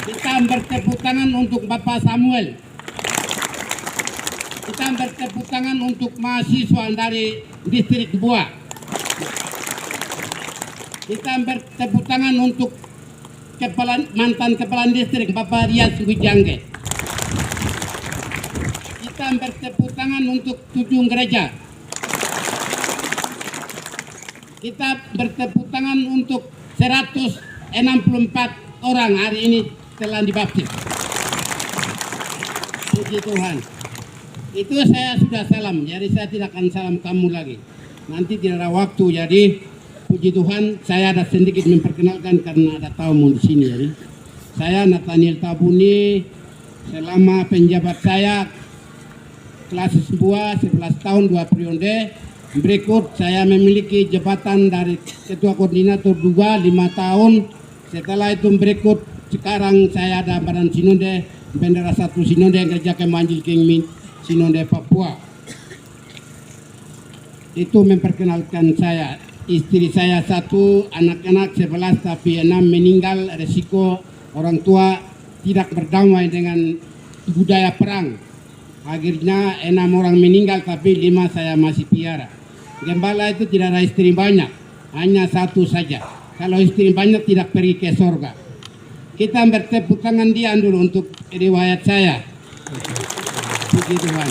Kita bertepuk tangan untuk Bapak Samuel. Kita bertepuk tangan untuk mahasiswa dari distrik Buah. Kita bertepuk tangan untuk mantan kepala distrik Bapak Rias Wijangge. Kita bertepuk tangan untuk 7 gereja. Kita bertepuk tangan untuk 164 orang hari ini telah dibaptis. Puji Tuhan. Itu saya sudah salam, jadi saya tidak akan salam kamu lagi. Nanti tidak ada waktu, jadi puji Tuhan saya ada sedikit memperkenalkan karena ada tamu di sini. Jadi saya Nathaniel Tabuni, selama penjabat saya kelas 2 11 tahun 2 periode. Berikut saya memiliki jabatan dari Ketua Koordinator 2 5 tahun. Setelah itu berikut sekarang saya ada Badan Sinode, Bendera 1 Sinode, Gereja Kemanjil Kingmin Sinode Papua. Itu memperkenalkan saya. Istri saya 1, anak-anak 11 tapi 6 meninggal resiko orang tua tidak berdamai dengan budaya perang. Akhirnya 6 orang meninggal tapi 5 saya masih piara. Gembala itu tidak ada istri banyak, hanya 1 saja. Kalau istri banyak tidak pergi ke sorga. Kita bertepuk tangan dia dulu untuk riwayat saya. Puji Tuhan.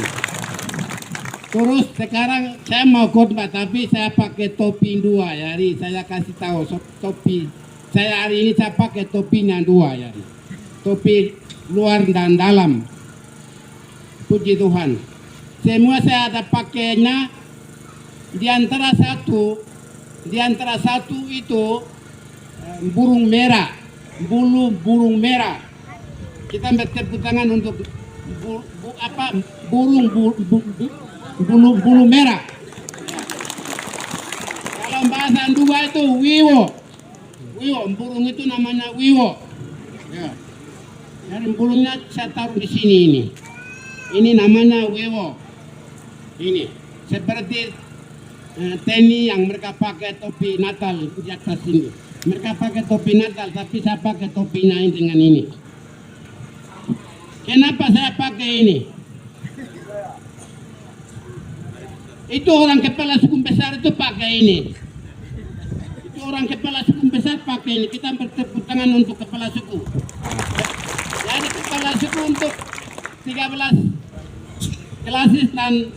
Terus sekarang saya mau khotbah tapi saya pakai topi 2 ya. Jadi saya kasih tahu topi. Saya hari ini saya pakai topinya 2 ya. Topi luar dan dalam. Puji Tuhan. Semua saya ada pakainya. Di antara satu itu burung merah, burung merah. Kita bertepuk tangan untuk bulu merah. Kalau bahasa 2 itu wiwo, burung itu namanya wiwo. Ya. Jadi burungnya saya taruh di sini ini. Ini namanya wiwo. Ini seperti TNI yang mereka pakai topi Natal di atas ini. Mereka pakai topi Natal, tapi saya pakai topinya ini dengan ini. Kenapa saya pakai ini? Itu orang kepala suku besar itu pakai ini. Itu orang kepala suku besar pakai ini. Kita bertepuk tangan untuk kepala suku. Jadi kepala suku untuk 13 klasis dan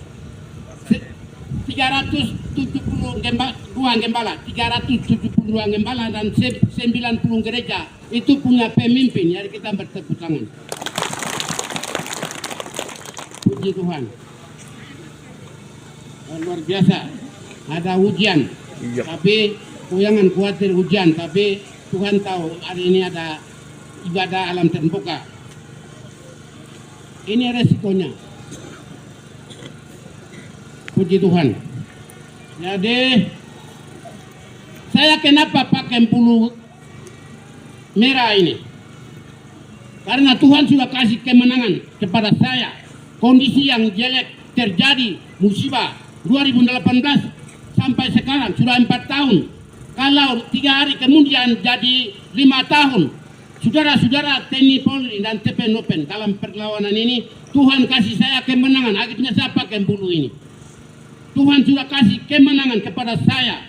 372 gembala, 372 gembala dan 90 gereja itu punya pemimpin. Jadi kita bertepuk tangan. Puji Tuhan. Luar biasa. Ada hujan, tapi jangan khawatir hujan. Tapi Tuhan tahu hari ini ada ibadah alam terbuka. Ini resikonya. Puji Tuhan. Jadi saya kenapa pakai bulu merah ini? Karena Tuhan sudah kasih kemenangan kepada saya. Kondisi yang jelek terjadi musibah 2018 sampai sekarang sudah 4 tahun. Kalau 3 hari kemudian jadi 5 tahun. Saudara-saudara TNI Polri dan TPNOPEN dalam perlawanan ini Tuhan kasih saya kemenangan. Akhirnya saya pakai bulu ini. Tuhan sudah kasih kemenangan kepada saya,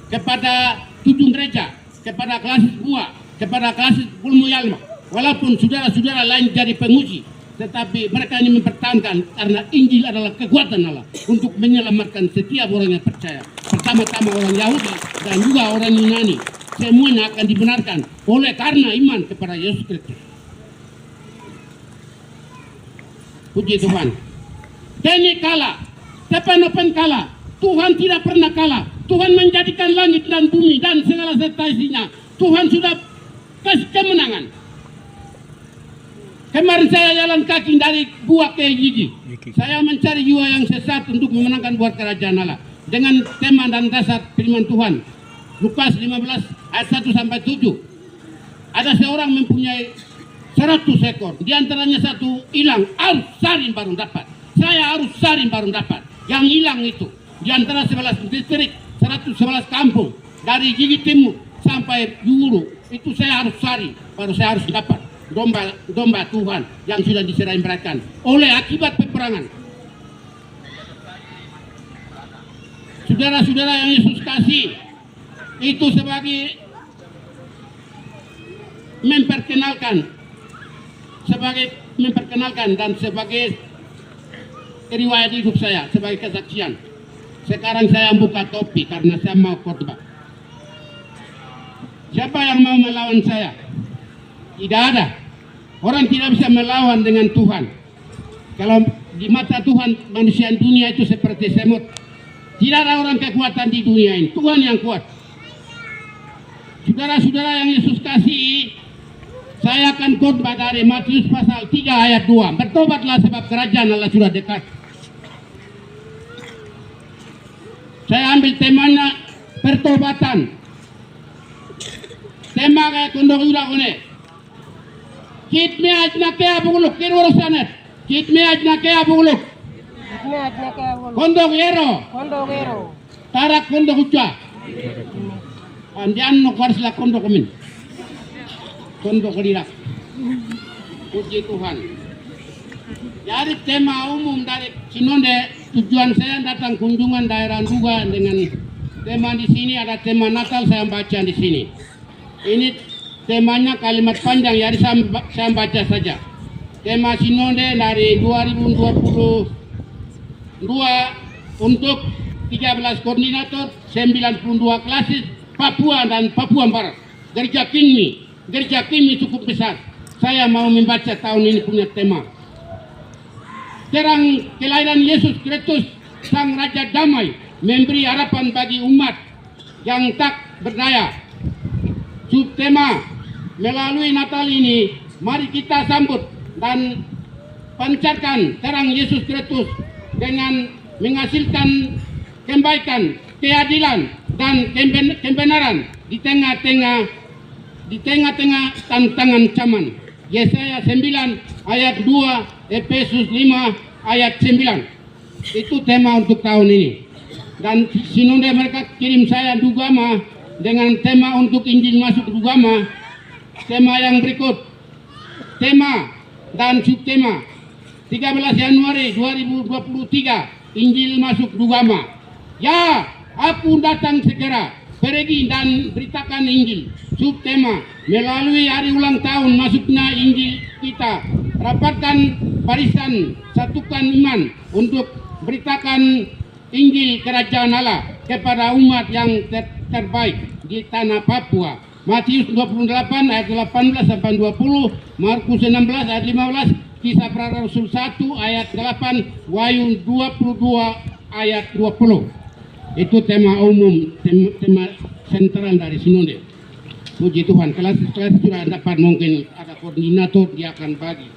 kepada 7 gereja, kepada klasis Buah, kepada klasis Bulmu Yalma. Walaupun saudara-saudara lain jadi penguji, tetapi mereka ini mempertahankan karena Injil adalah kekuatan Allah untuk menyelamatkan setiap orang yang percaya. Pertama-tama orang Yahudi dan juga orang Yunani. Semuanya akan dibenarkan oleh karena iman kepada Yesus Kristus. Puji Tuhan. TNI kalah. TPNOPEN kalah. Tuhan tidak pernah kalah. Tuhan menjadikan langit dan bumi dan segala serta isinya. Tuhan sudah kasih kemenangan. Kemarin saya jalan kaki dari Buah ke Gigi. Saya mencari jiwa yang sesat untuk memenangkan buat kerajaan Allah. Dengan tema dan dasar firman Tuhan. Lukas 15 ayat 1 sampai 7. Ada seorang mempunyai 100 ekor. Di antaranya satu hilang. Harus saring baru dapat. Saya harus saring baru dapat. Yang hilang itu di antara 11 distrik, 111 kampung dari Gigi Timur sampai Yuru itu saya harus cari, baru saya harus dapat. domba Tuhan yang sudah diserahkan oleh akibat peperangan. Saudara-saudara yang Yesus kasih, itu sebagai memperkenalkan dan sebagai riwayat hidup saya, sebagai kesaksian. Sekarang saya buka topi karena saya mau khotbah. Siapa yang mau melawan saya? Tidak ada. Orang tidak bisa melawan dengan Tuhan. Kalau di mata Tuhan, manusia dunia itu seperti semut. Tidak ada orang kekuatan di dunia ini. Tuhan yang kuat. Saudara-saudara yang Yesus kasih, saya akan khotbah dari Matius pasal 3 ayat 2. Bertobatlah sebab kerajaan Allah sudah dekat. Saya ambil temanya pertobatan. Tema kayak kondok udah kone. Kit me ajna kaya buguluk kir urusanet. Kit me ajna kaya buguluk. Kondok yero. Tarak kondok uca. Andian no karsla kondok min. Kondok lirak. Puji Tuhan. Jadi tema umum dari Sinonde, tujuan saya datang kunjungan daerah Nduga dengan tema di sini ada tema Natal saya baca di sini. Ini temanya kalimat panjang, jadi saya baca saja. Tema Sinonde dari 2022 untuk 13 koordinator, 92 klasis Papua dan Papua Barat. Gereja Kingmi cukup besar. Saya mau membaca tahun ini punya tema. Terang kelahiran Yesus Kristus, Sang Raja Damai, memberi harapan bagi umat yang tak berdaya. Subtema, melalui Natal ini, mari kita sambut dan pancarkan terang Yesus Kristus dengan menghasilkan kebaikan, keadilan, dan kebenaran di tengah-tengah tantangan zaman. Yesaya 9 ayat 2, Efesus 5 ayat 9. Itu tema untuk tahun ini. Dan Sinonde mereka kirim saya Dugama dengan tema untuk Injil masuk Dugama. Tema yang berikut. Tema dan subtema 13 Januari 2023 Injil masuk Dugama. Ya, aku datang segera. Pergi dan beritakan Injil. Subtema, melalui hari ulang tahun masuknya Injil kita, rapatkan barisan, satukan iman untuk beritakan Injil Kerajaan Allah kepada umat yang terbaik di tanah Papua. Matius 28 ayat 18 sampai 20, Markus 16 ayat 15, Kisah Para Rasul 1 ayat 8, Wahyu 22 ayat 20. Itu tema umum, tema sentral dari Sinonde. Puji Tuhan, kelas sudah dapat mungkin ada koordinator dia akan bagi.